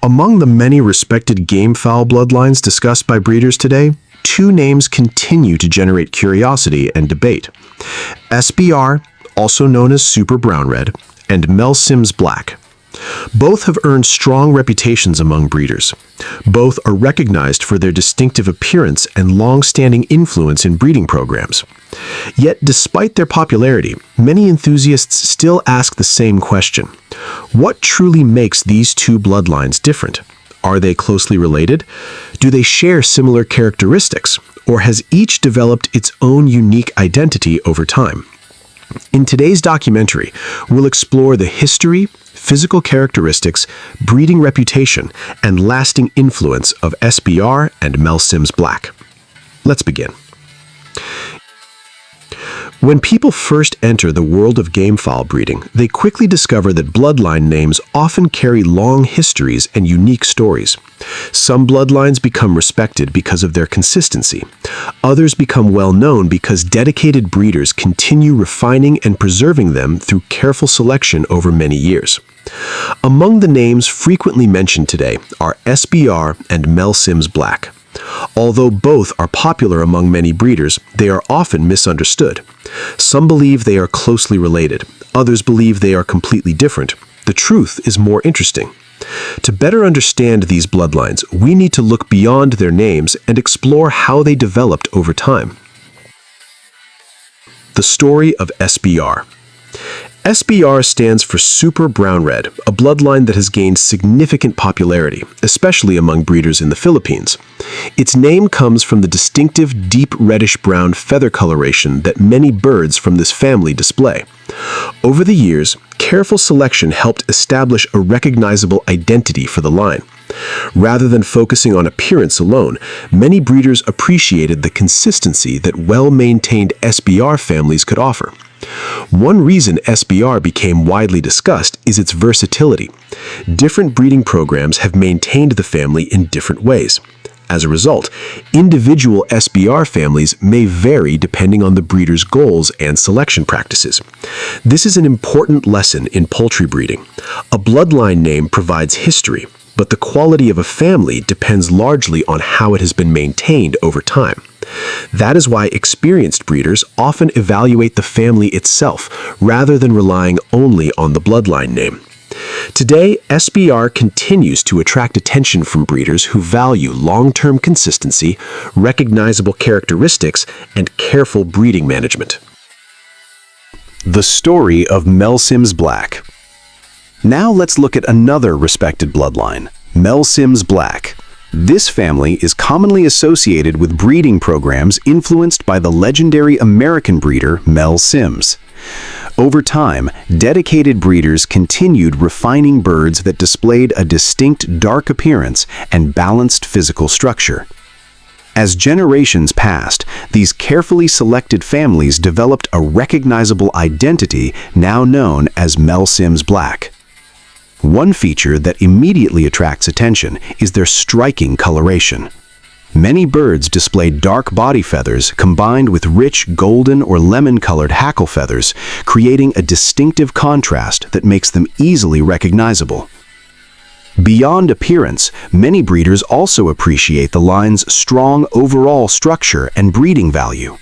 Among the many respected gamefowl bloodlines discussed by breeders today, two names continue to generate curiosity and debate. SBR, also known as Super Brownred, and Mel Sims Black. Both have earned strong reputations among breeders. Both are recognized for their distinctive appearance and long-standing influence in breeding programs. Yet, despite their popularity, many enthusiasts still ask the same question. What truly makes these two bloodlines different? Are they closely related? Do they share similar characteristics? Or has each developed its own unique identity over time? In today's documentary, we'll explore the history, physical characteristics, breeding reputation, and lasting influence of SBR and Mel Sims Black. Let's begin. When people first enter the world of gamefowl breeding, they quickly discover that bloodline names often carry long histories and unique stories. Some bloodlines become respected because of their consistency. Others become well known because dedicated breeders continue refining and preserving them through careful selection over many years. Among the names frequently mentioned today are SBR and Mel Sims Black. Although both are popular among many breeders, they are often misunderstood. Some believe they are closely related. Others believe they are completely different. The truth is more interesting. To better understand these bloodlines, we need to look beyond their names and explore how they developed over time. The story of SBR. SBR stands for Super Brownred, a bloodline that has gained significant popularity, especially among breeders in the Philippines. Its name comes from the distinctive deep reddish-brown feather coloration that many birds from this family display. Over the years, careful selection helped establish a recognizable identity for the line. Rather than focusing on appearance alone, many breeders appreciated the consistency that well-maintained SBR families could offer. One reason SBR became widely discussed is its versatility. Different breeding programs have maintained the family in different ways. As a result, individual SBR families may vary depending on the breeder's goals and selection practices. This is an important lesson in poultry breeding. A bloodline name provides history, but the quality of a family depends largely on how it has been maintained over time. That is why experienced breeders often evaluate the family itself rather than relying only on the bloodline name. Today, SBR continues to attract attention from breeders who value long-term consistency, recognizable characteristics, and careful breeding management. The story of Mel Sims Black. Now let's look at another respected bloodline, Mel Sims Black. This family is commonly associated with breeding programs influenced by the legendary American breeder Mel Sims. Over time, dedicated breeders continued refining birds that displayed a distinct dark appearance and balanced physical structure. As generations passed, these carefully selected families developed a recognizable identity now known as Mel Sims Black. One feature that immediately attracts attention is their striking coloration. Many birds display dark body feathers combined with rich golden or lemon-colored hackle feathers, creating a distinctive contrast that makes them easily recognizable. Beyond appearance, many breeders also appreciate the line's strong overall structure and breeding value.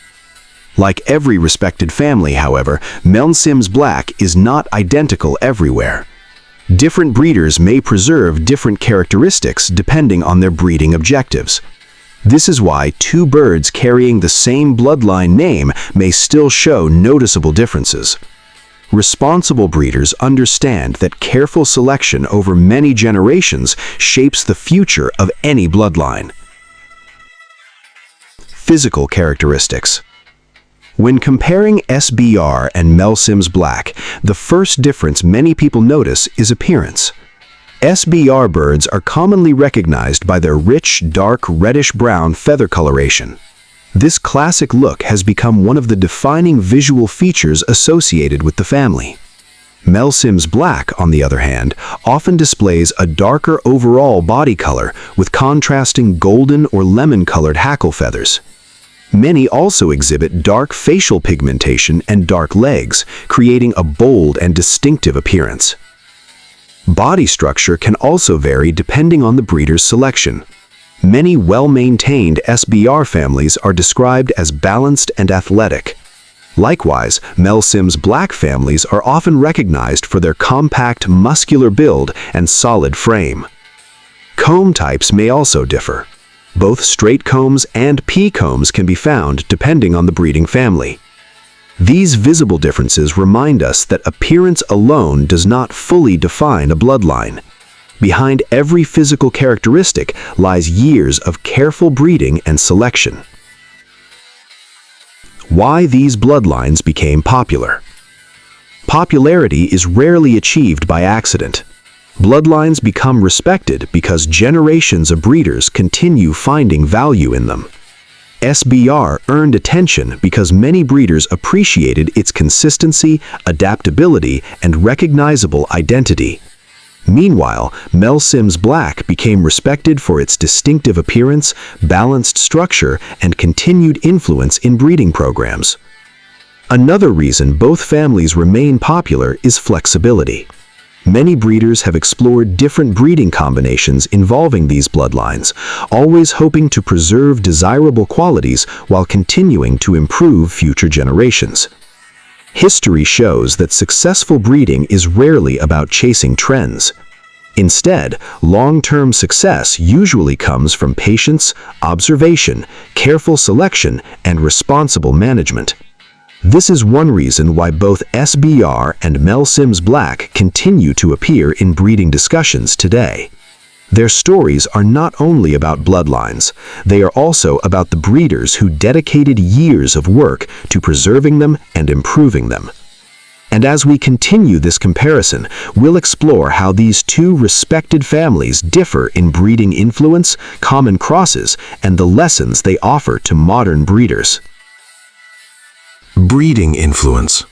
Like every respected family, however, Mel Sims Black is not identical everywhere. Different breeders may preserve different characteristics depending on their breeding objectives. This is why two birds carrying the same bloodline name may still show noticeable differences. Responsible breeders understand that careful selection over many generations shapes the future of any bloodline. Physical characteristics. When comparing SBR and Mel Sims Black, the first difference many people notice is appearance. SBR birds are commonly recognized by their rich, dark, reddish-brown feather coloration. This classic look has become one of the defining visual features associated with the family. Mel Sims Black, on the other hand, often displays a darker overall body color with contrasting golden or lemon-colored hackle feathers. Many also exhibit dark facial pigmentation and dark legs, creating a bold and distinctive appearance. Body structure can also vary depending on the breeder's selection. Many well-maintained SBR families are described as balanced and athletic. Likewise, Mel Sims Black families are often recognized for their compact, muscular build and solid frame. Comb types may also differ. Both straight combs and pea combs can be found depending on the breeding family. These visible differences remind us that appearance alone does not fully define a bloodline. Behind every physical characteristic lies years of careful breeding and selection. Why these bloodlines became popular. Popularity is rarely achieved by accident. Bloodlines become respected because generations of breeders continue finding value in them. SBR earned attention because many breeders appreciated its consistency, adaptability, and recognizable identity. Meanwhile, Mel Sims Black became respected for its distinctive appearance, balanced structure, and continued influence in breeding programs. Another reason both families remain popular is flexibility. Many breeders have explored different breeding combinations involving these bloodlines, always hoping to preserve desirable qualities while continuing to improve future generations. History shows that successful breeding is rarely about chasing trends. Instead, long-term success usually comes from patience, observation, careful selection, and responsible management. This is one reason why both SBR and Mel Sims Black continue to appear in breeding discussions today. Their stories are not only about bloodlines, they are also about the breeders who dedicated years of work to preserving them and improving them. And as we continue this comparison, we'll explore how these two respected families differ in breeding influence, common crosses, and the lessons they offer to modern breeders. Breeding influence.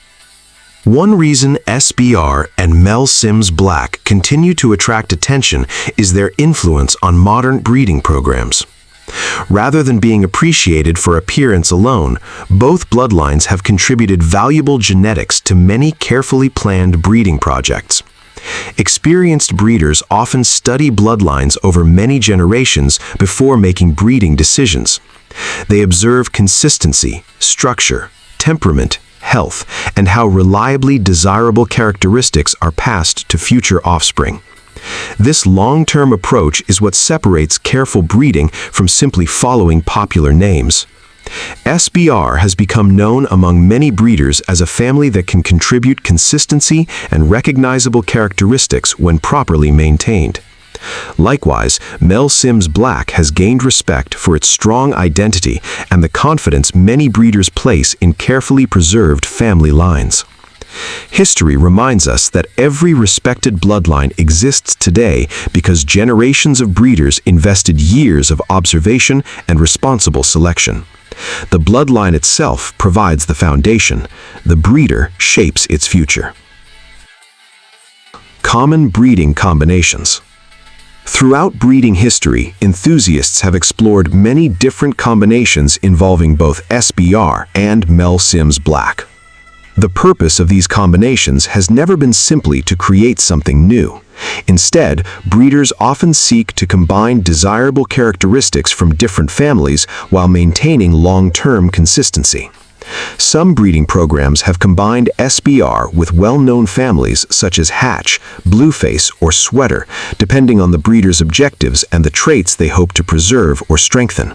One reason SBR and Mel Sims Black continue to attract attention is their influence on modern breeding programs. Rather than being appreciated for appearance alone, both bloodlines have contributed valuable genetics to many carefully planned breeding projects. Experienced breeders often study bloodlines over many generations before making breeding decisions. They observe consistency, structure, temperament, health, and how reliably desirable characteristics are passed to future offspring. This long-term approach is what separates careful breeding from simply following popular names. SBR has become known among many breeders as a family that can contribute consistency and recognizable characteristics when properly maintained. Likewise, Mel Sims Black has gained respect for its strong identity and the confidence many breeders place in carefully preserved family lines. History reminds us that every respected bloodline exists today because generations of breeders invested years of observation and responsible selection. The bloodline itself provides the foundation. The breeder shapes its future. Common breeding combinations. Throughout breeding history, enthusiasts have explored many different combinations involving both SBR and Mel Sims Black. The purpose of these combinations has never been simply to create something new. Instead, breeders often seek to combine desirable characteristics from different families while maintaining long-term consistency. Some breeding programs have combined SBR with well-known families such as Hatch, Blueface, or Sweater, depending on the breeder's objectives and the traits they hope to preserve or strengthen.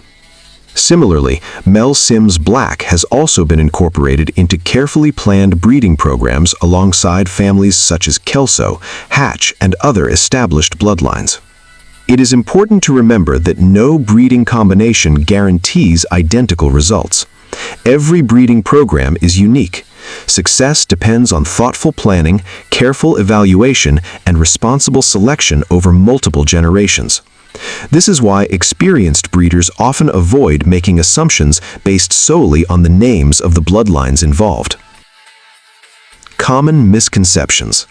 Similarly, Mel Sims Black has also been incorporated into carefully planned breeding programs alongside families such as Kelso, Hatch, and other established bloodlines. It is important to remember that no breeding combination guarantees identical results. Every breeding program is unique. Success depends on thoughtful planning, careful evaluation, and responsible selection over multiple generations. This is why experienced breeders often avoid making assumptions based solely on the names of the bloodlines involved. Common misconceptions.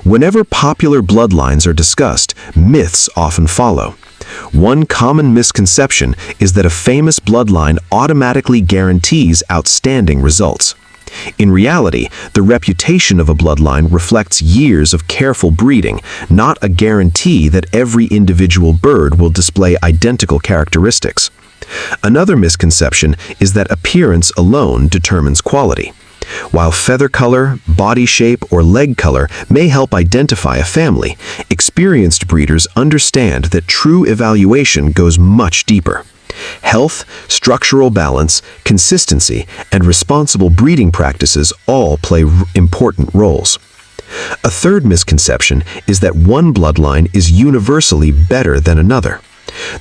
Whenever popular bloodlines are discussed, myths often follow. One common misconception is that a famous bloodline automatically guarantees outstanding results. In reality, the reputation of a bloodline reflects years of careful breeding, not a guarantee that every individual bird will display identical characteristics. Another misconception is that appearance alone determines quality. While feather color, body shape, or leg color may help identify a family, experienced breeders understand that true evaluation goes much deeper. Health, structural balance, consistency, and responsible breeding practices all play important roles. A third misconception is that one bloodline is universally better than another.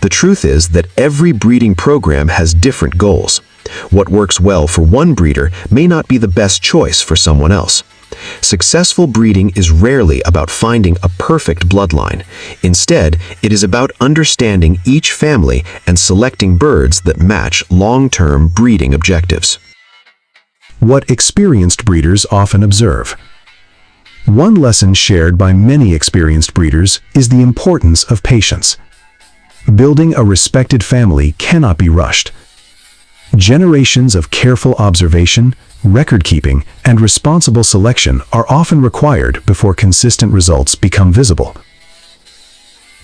The truth is that every breeding program has different goals. What works well for one breeder may not be the best choice for someone else. Successful breeding is rarely about finding a perfect bloodline. Instead, it is about understanding each family and selecting birds that match long-term breeding objectives. What experienced breeders often observe. One lesson shared by many experienced breeders is the importance of patience. Building a respected family cannot be rushed. Generations of careful observation, record-keeping, and responsible selection are often required before consistent results become visible.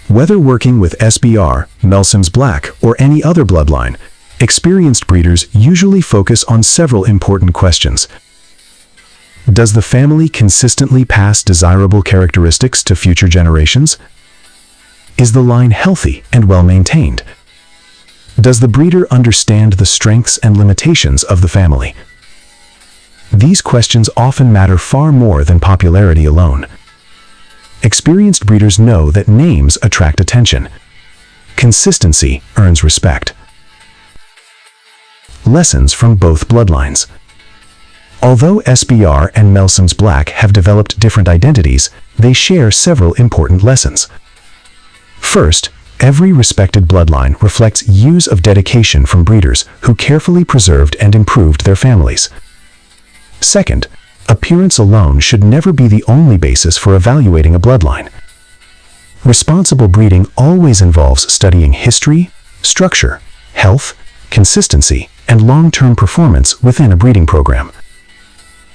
Whether working with SBR, Mel Sims Black, or any other bloodline, experienced breeders usually focus on several important questions. Does the family consistently pass desirable characteristics to future generations? Is the line healthy and well-maintained? Does the breeder understand the strengths and limitations of the family? These questions often matter far more than popularity alone. Experienced breeders know that names attract attention. Consistency earns respect. Lessons from both bloodlines. Although SBR and Melsims Black have developed different identities, they share several important lessons. First, every respected bloodline reflects years of dedication from breeders who carefully preserved and improved their families. Second, appearance alone should never be the only basis for evaluating a bloodline. Responsible breeding always involves studying history, structure, health, consistency, and long-term performance within a breeding program.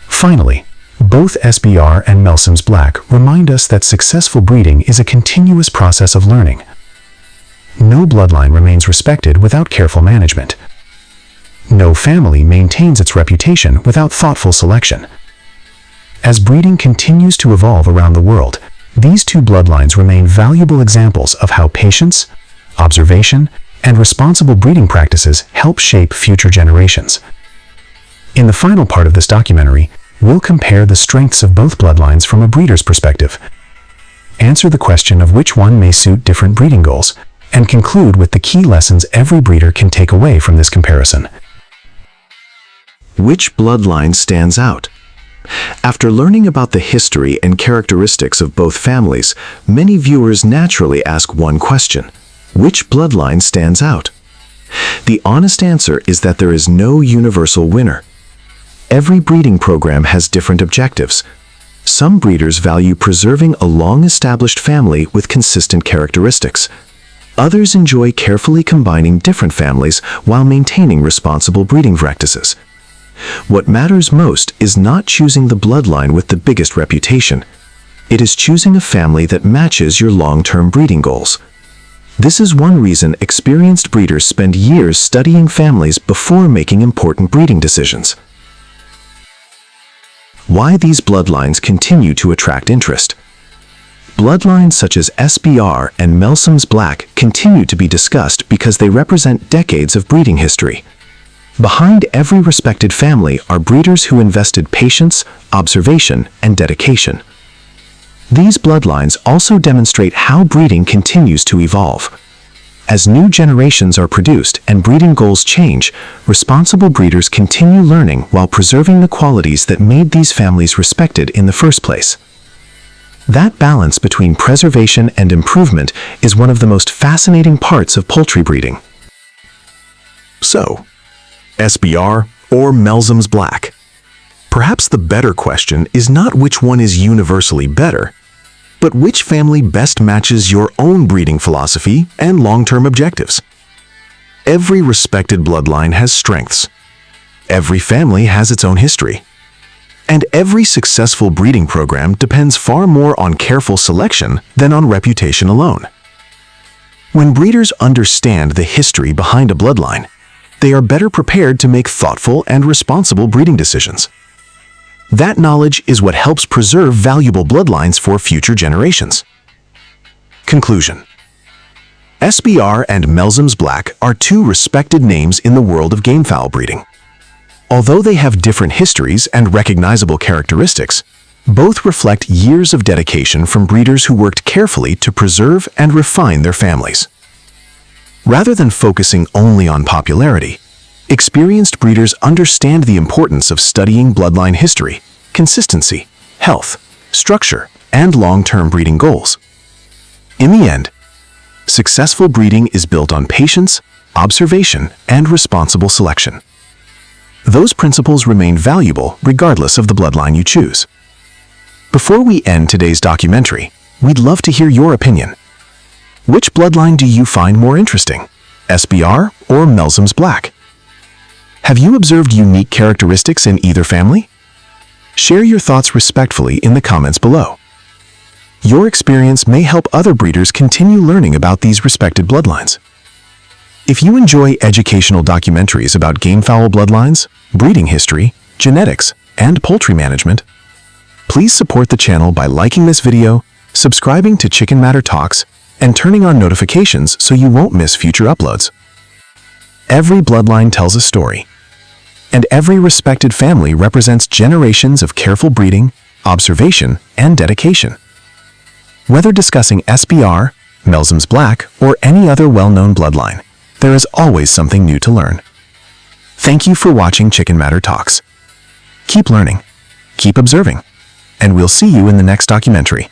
Finally, both SBR and Melsims Black remind us that successful breeding is a continuous process of learning. No bloodline remains respected without careful management. No family maintains its reputation without thoughtful selection. As breeding continues to evolve around the world, these two bloodlines remain valuable examples of how patience, observation, and responsible breeding practices help shape future generations. In the final part of this documentary, we'll compare the strengths of both bloodlines from a breeder's perspective, answer the question of which one may suit different breeding goals, and conclude with the key lessons every breeder can take away from this comparison. Which bloodline stands out? After learning about the history and characteristics of both families, many viewers naturally ask one question: which bloodline stands out? The honest answer is that there is no universal winner. Every breeding program has different objectives. Some breeders value preserving a long-established family with consistent characteristics. Others enjoy carefully combining different families while maintaining responsible breeding practices. What matters most is not choosing the bloodline with the biggest reputation. It is choosing a family that matches your long-term breeding goals. This is one reason experienced breeders spend years studying families before making important breeding decisions. Why these bloodlines continue to attract interest. Bloodlines such as SBR and Melsims Black continue to be discussed because they represent decades of breeding history. Behind every respected family are breeders who invested patience, observation, and dedication. These bloodlines also demonstrate how breeding continues to evolve. As new generations are produced and breeding goals change, responsible breeders continue learning while preserving the qualities that made these families respected in the first place. That balance between preservation and improvement is one of the most fascinating parts of poultry breeding. So, SBR or Melsims Black? Perhaps the better question is not which one is universally better, but which family best matches your own breeding philosophy and long-term objectives. Every respected bloodline has strengths. Every family has its own history. And every successful breeding program depends far more on careful selection than on reputation alone. When breeders understand the history behind a bloodline, they are better prepared to make thoughtful and responsible breeding decisions. That knowledge is what helps preserve valuable bloodlines for future generations. Conclusion. SBR and Melsims Black are two respected names in the world of gamefowl breeding. Although they have different histories and recognizable characteristics, both reflect years of dedication from breeders who worked carefully to preserve and refine their families. Rather than focusing only on popularity, experienced breeders understand the importance of studying bloodline history, consistency, health, structure, and long-term breeding goals. In the end, successful breeding is built on patience, observation, and responsible selection. Those principles remain valuable regardless of the bloodline you choose. Before we end today's documentary, we'd love to hear your opinion. Which bloodline do you find more interesting, SBR or Melsims Black? Have you observed unique characteristics in either family? Share your thoughts respectfully in the comments below. Your experience may help other breeders continue learning about these respected bloodlines. If you enjoy educational documentaries about gamefowl bloodlines, breeding history, genetics, and poultry management, please support the channel by liking this video, subscribing to Chicken Matter Talks, and turning on notifications so you won't miss future uploads. Every bloodline tells a story, and every respected family represents generations of careful breeding, observation, and dedication. Whether discussing SBR, Melsims Black, or any other well-known bloodline, there is always something new to learn. Thank you for watching Chicken Matter Talks. Keep learning, keep observing, and we'll see you in the next documentary.